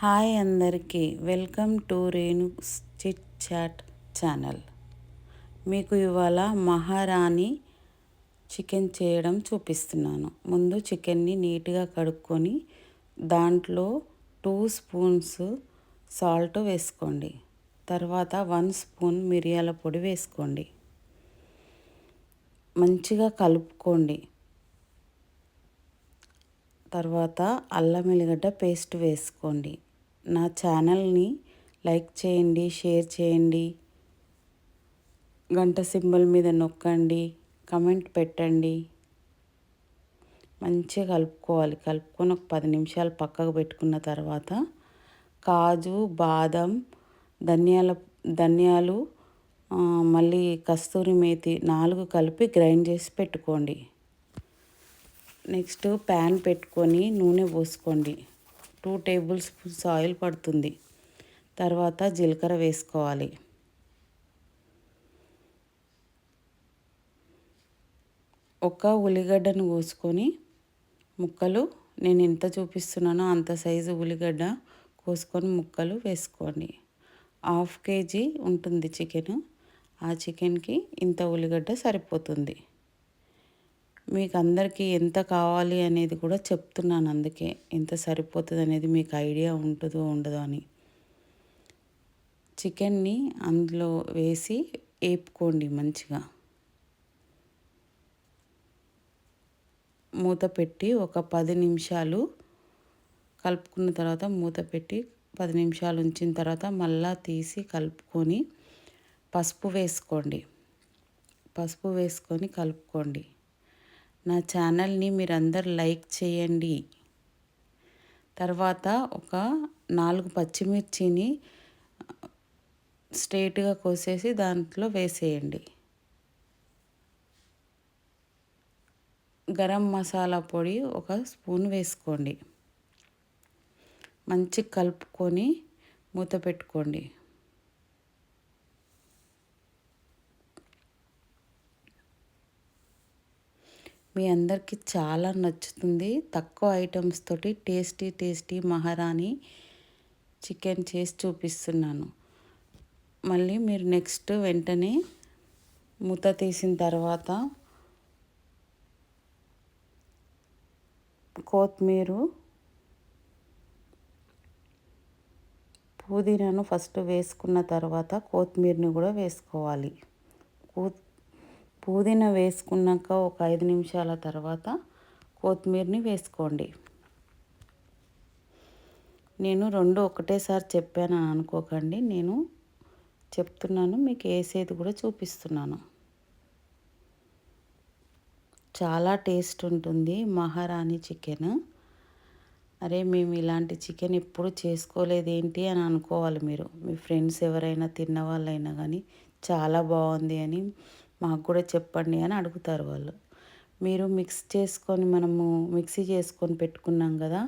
Hi అందరికీ welcome to Renu's chit chat channel. మీకు ఇవాళ మహారాణి చికెన్ చేయడం చూపిస్తున్నాను. ముందు చికెన్ని నీట్గా కడుక్కొని దాంట్లో 2 స్పూన్స్ సాల్ట్ వేసుకోండి. తర్వాత 1 స్పూన్ మిరియాల పొడి వేసుకోండి. మంచిగా కలుపుకోండి. తర్వాత అల్లం వెల్లిగడ్డ పేస్ట్ వేసుకోండి. నా ఛానల్ని లైక్ చేయండి, షేర్ చేయండి, గంట సింబల్ మీద నొక్కండి, కమెంట్ పెట్టండి. మంచిగా కలుపుకోవాలి. కలుపుకొని ఒక 10 నిమిషాలు పక్కకు పెట్టుకున్న తర్వాత కాజు, బాదం, ధనియాలు మళ్ళీ కస్తూరి మేతి 4 కలిపి గ్రైండ్ చేసి పెట్టుకోండి. నెక్స్ట్ ప్యాన్ పెట్టుకొని నూనె పోసుకోండి. 2 టేబుల్ స్పూన్స్ ఆయిల్ పడుతుంది. తర్వాత జీలకర్ర వేసుకోవాలి. ఒక ఉల్లిగడ్డను కోసుకొని ముక్కలు, నేను ఎంత చూపిస్తున్నానో అంత సైజు ఉల్లిగడ్డ కోసుకొని ముక్కలు వేసుకోండి. 1/2 కేజీ ఉంటుంది చికెన్. ఆ చికెన్కి ఇంత ఉల్లిగడ్డ సరిపోతుంది. మీకు అందరికీ ఎంత కావాలి అనేది కూడా చెప్తున్నాను. అందుకే ఎంత సరిపోతుంది అనేది మీకు ఐడియా ఉంటుందో ఉండదో అని. చికెన్ని అందులో వేసి వేపుకోండి మంచిగా. మూత పెట్టి ఒక 10 నిమిషాలు కలుపుకున్న తర్వాత మూత పెట్టి 10 నిమిషాలు ఉంచిన తర్వాత మళ్ళా తీసి కలుపుకొని పసుపు వేసుకొని కలుపుకోండి. నా ఛానల్ని మీరందరూ లైక్ చేయండి. తర్వాత ఒక 4 పచ్చిమిర్చిని స్ట్రైట్గా కోసేసి దాంట్లో వేసేయండి. గరం మసాలా పొడి 1 స్పూన్ వేసుకోండి. మంచిగా కలుపుకొని మూత పెట్టుకోండి. మీ అందరికీ చాలా నచ్చుతుంది. తక్కువ ఐటమ్స్ తోటి టేస్టీ మహారాణి చికెన్ చేసి చూపిస్తున్నాను. మళ్ళీ మీరు నెక్స్ట్ వెంటనే మూత తీసిన తర్వాత కొత్తిమీర, పుదీనాను ఫస్ట్ వేసుకున్న తర్వాత కొత్తిమీరని కూడా వేసుకోవాలి. పుదీనా వేసుకున్నాక ఒక 5 నిమిషాల తర్వాత కొత్తిమీరని వేసుకోండి. నేను 2 ఒకటేసారి చెప్పాను అనుకోకండి. నేను చెప్తున్నాను, మీకు వేసేది కూడా చూపిస్తున్నాను. చాలా టేస్ట్ ఉంటుంది మహారాణి చికెన్. అరే, మేము ఇలాంటి చికెన్ ఎప్పుడు చేసుకోలేదేంటి అని అనుకోవాలి మీరు. మీ ఫ్రెండ్స్ ఎవరైనా తిన్న వాళ్ళైనా కానీ చాలా బాగుంది అని మాకు కూడా చెప్పండి అని అడుగుతారు వాళ్ళు. మీరు మనము మిక్సీ చేసుకొని పెట్టుకున్నాం కదా,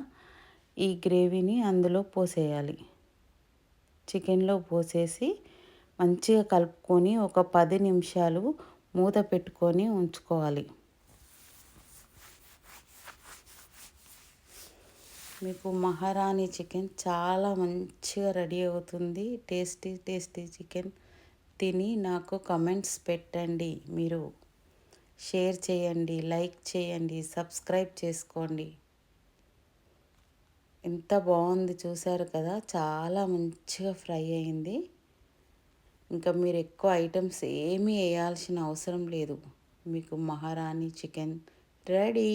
ఈ గ్రేవీని అందులో పోసేయాలి. చికెన్లో పోసేసి మంచిగా కలుపుకొని ఒక 10 నిమిషాలు మూత పెట్టుకొని ఉంచుకోవాలి. మీకు మహారాణి చికెన్ చాలా మంచిగా రెడీ అవుతుంది. టేస్టీ చికెన్ తిని నాకు కమెంట్స్ పెట్టండి. మీరు షేర్ చేయండి, లైక్ చేయండి, సబ్స్క్రైబ్ చేసుకోండి. ఎంత బాగుంది చూసారు కదా, చాలా మంచిగా ఫ్రై అయింది. ఇంకా మీరు ఎక్కువ ఐటమ్స్ ఏమీ వేయాల్సిన అవసరం లేదు. మీకు మహారాణి చికెన్ రెడీ.